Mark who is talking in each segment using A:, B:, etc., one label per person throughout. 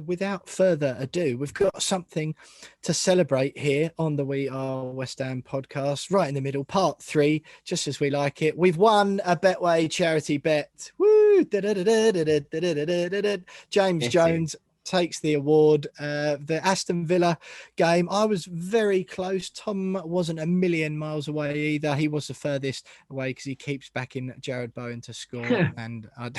A: without further ado, we've got something to celebrate here on the We Are West Ham podcast, right in the middle, part 3, just as we like it. We've won a Betway charity bet. Woo! James Jones takes the award. The Aston Villa game, I was very close. Tom wasn't a million miles away either. He was the furthest away because he keeps backing Jared Bowen to score, and I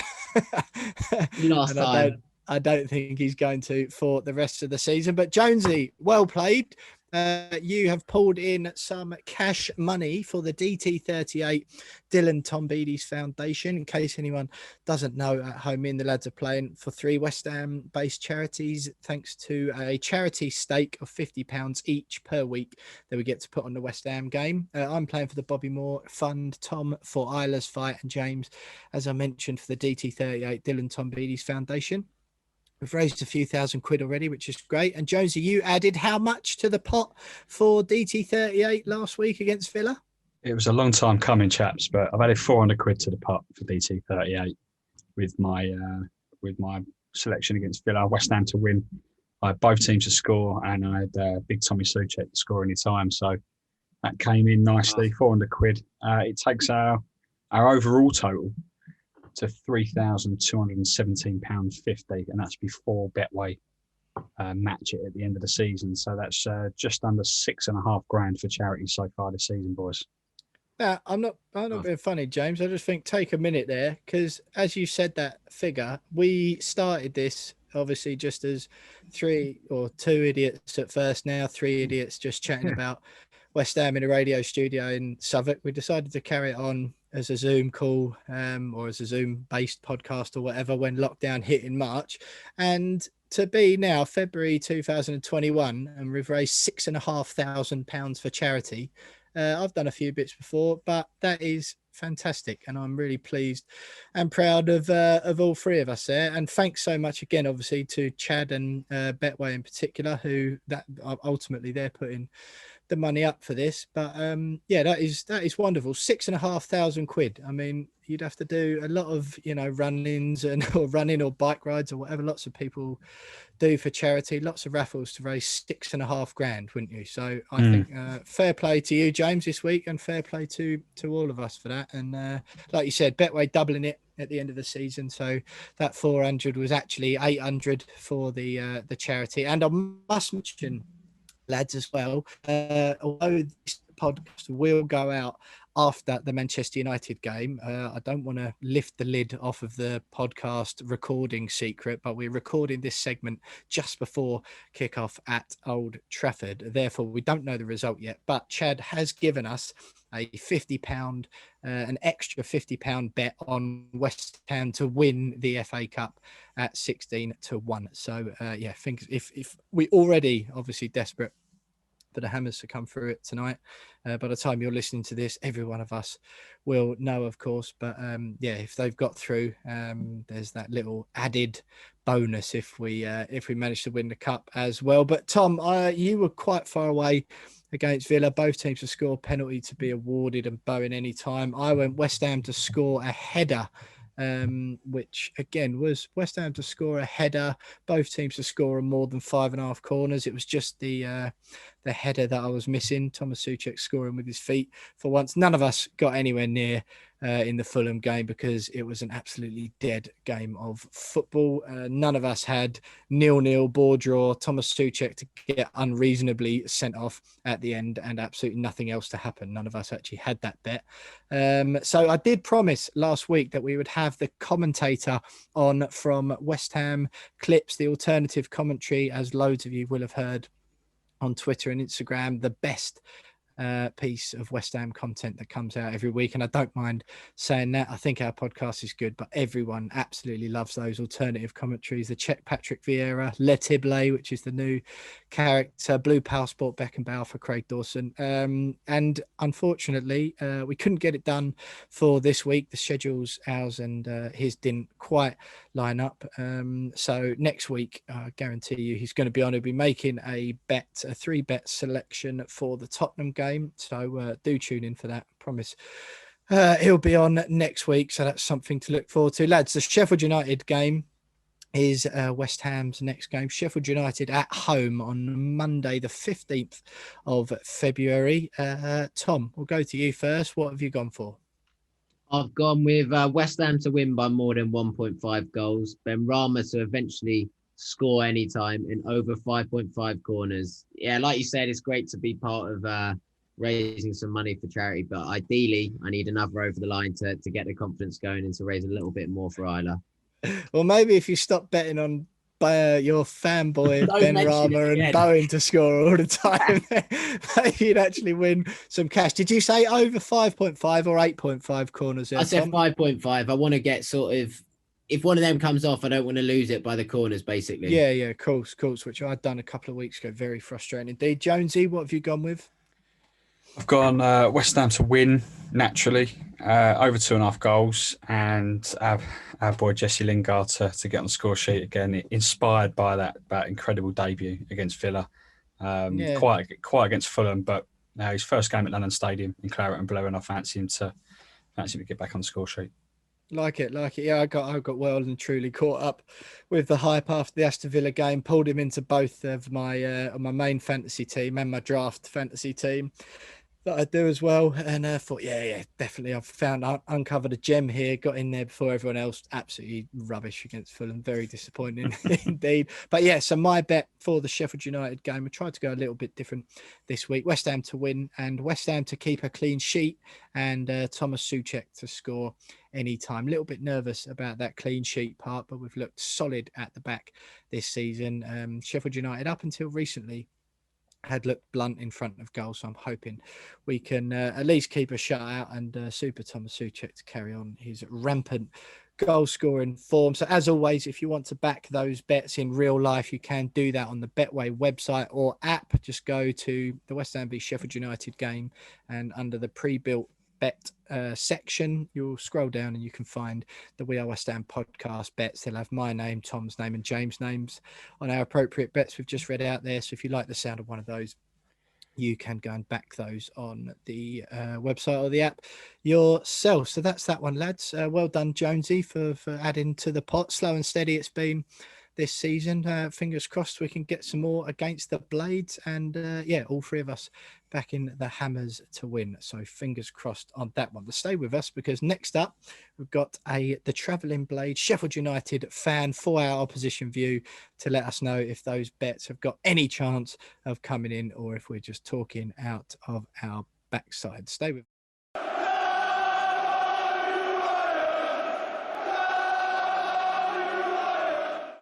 A: don't think he's going to for the rest of the season. But Jonesy, well played. You have pulled in some cash money for the DT38 Dylan Foundation. In case anyone doesn't know at home, me and the lads are playing for 3 West Ham based charities, thanks to a charity stake of £50 each per week that we get to put on the West Ham game. I'm playing for the Bobby Moore Fund, Tom for Isla's Fight, and James, as I mentioned, for the DT38 Dylan Foundation. We've raised a few £1,000 already, which is great. And Jonesy, you added how much to the pot for DT38 last week against Villa?
B: It was a long time coming, chaps, but I've added £400 to the pot for DT38 with my selection against Villa. West Ham to win. I had both teams to score, and I had big Tommy Souček to score any time. So that came in nicely, £400. It takes our overall total to £3,217.50, and that's before Betway match it at the end of the season. So that's just under £6,500 for charity so far this season, boys.
A: I'm not being funny, James. I just think take a minute there, because as you said that figure, we started this obviously just as 3 or 2 idiots at first, now 3 idiots just chatting about West Ham in a radio studio in Southwark. We decided to carry it on as a Zoom call or as a Zoom based podcast or whatever when lockdown hit in March, and to be now February 2021 and we've raised £6,500 for charity. I've done a few bits before, but that is fantastic, and I'm really pleased and proud of all 3 of us there. And thanks so much again, obviously, to Chad and Betway in particular, who that ultimately they're putting the money up for this. But yeah, that is wonderful. £6,500. I mean, you'd have to do a lot of run-ins or running or bike rides or whatever lots of people do for charity, lots of raffles to raise £6,500, wouldn't you? So I think fair play to you, James, this week, and fair play to all of us for that. And like you said, Betway doubling it at the end of the season, so that 400 was actually 800 for the charity. And I must mention, lads, as well, although this podcast will go out after the Manchester United game, I don't want to lift the lid off of the podcast recording secret, but we're recording this segment just before kickoff at Old Trafford. Therefore, we don't know the result yet, but Chad has given us a £50, an extra £50 bet on West Ham to win the FA Cup at 16-1. So yeah, think if we already obviously desperate for the Hammers to come through it tonight. By the time you're listening to this, every one of us will know, of course. But yeah, if they've got through, there's that little added bonus if we manage to win the cup as well. But Tom, you were quite far away against Villa. Both teams to score, penalty to be awarded, and Bowen any time. I went West Ham to score a header, which again was West Ham to score a header, both teams to score on more than 5.5 corners. It was just the header that I was missing. Thomas Souček scoring with his feet for once. None of us got anywhere near in the Fulham game because it was an absolutely dead game of football. None of us had 0-0 ball draw, Thomas Souček to get unreasonably sent off at the end, and absolutely nothing else to happen. None of us actually had that bet. So I did promise last week that we would have the commentator on from West Ham Clips, the alternative commentary, as loads of you will have heard on Twitter and Instagram, the best piece of West Ham content that comes out every week. And I don't mind saying that. I think our podcast is good, but everyone absolutely loves those alternative commentaries. The Czech Patrick Vieira, Le Tiblé, which is the new character, Blue Passport Beckenbauer for Craig Dawson. And unfortunately, we couldn't get it done for this week. The schedules, ours and his, didn't quite line up. So next week, I guarantee you he's going to be on. He'll be making a 3-bet selection for the Tottenham game. So do tune in for that. I promise he'll be on next week. So that's something to look forward to. Lads, the Sheffield United game, is West Ham's next game. Sheffield United at home on Monday, the 15th of February. Tom, we'll go to you first. What have you gone for?
C: I've gone with West Ham to win by more than 1.5 goals. Ben Rama to eventually score anytime in over 5.5 corners. Yeah, like you said, it's great to be part of raising some money for charity, but ideally I need another over the line to get the confidence going and to raise a little bit more for Isla.
A: Well, maybe if you stop betting on your fanboy Ben Rama and Bowen to score all the time, maybe you'd actually win some cash. Did you say over 5.5 or 8.5 corners there,
C: I said
A: Tom?
C: 5.5. I want to get sort of, if one of them comes off, I don't want to lose it by the corners, basically.
A: Yeah, of course, which I'd done a couple of weeks ago. Very frustrating indeed. Jonesy, what have you gone with?
B: I've gone West Ham to win naturally, over 2.5 goals, and our boy Jesse Lingard to get on the score sheet again, inspired by that incredible debut against Villa. Quite against Fulham, but his first game at London Stadium in claret and blue, and I fancy him to get back on the score sheet.
A: Like it. Yeah, I got well and truly caught up with the hype after the Aston Villa game. Pulled him into both of my main fantasy team and my draft fantasy team that I do as well. And I thought, yeah, definitely. I've uncovered a gem here. Got in there before everyone else. Absolutely rubbish against Fulham. Very disappointing indeed. But yeah, so my bet for the Sheffield United game, I tried to go a little bit different this week. West Ham to win and West Ham to keep a clean sheet, and Thomas Souček to score anytime. A little bit nervous about that clean sheet part, but we've looked solid at the back this season. Sheffield United, up until recently, had looked blunt in front of goal, so I'm hoping we can at least keep a shutout and Super Thomas Souček to carry on his rampant goal scoring form. So as always, if you want to back those bets in real life, you can do that on the Betway website or app. Just go to the West Ham v Sheffield United game, and under the pre-built bet section, you'll scroll down and you can find the We Are West Ham podcast bets. They'll have my name, Tom's name, and James' names on our appropriate bets we've just read out there. So if you like the sound of one of those, you can go and back those on the website or the app yourself. So that's that one, lads. Well done, Jonesy, for adding to the pot. Slow and steady it's been this season. Fingers crossed we can get some more against the Blades, and yeah, all three of us back in the Hammers to win. So fingers crossed on that one. But stay with us, because next up we've got the Travelling Blade Sheffield United fan 4-hour opposition view to let us know if those bets have got any chance of coming in, or if we're just talking out of our backside. Stay with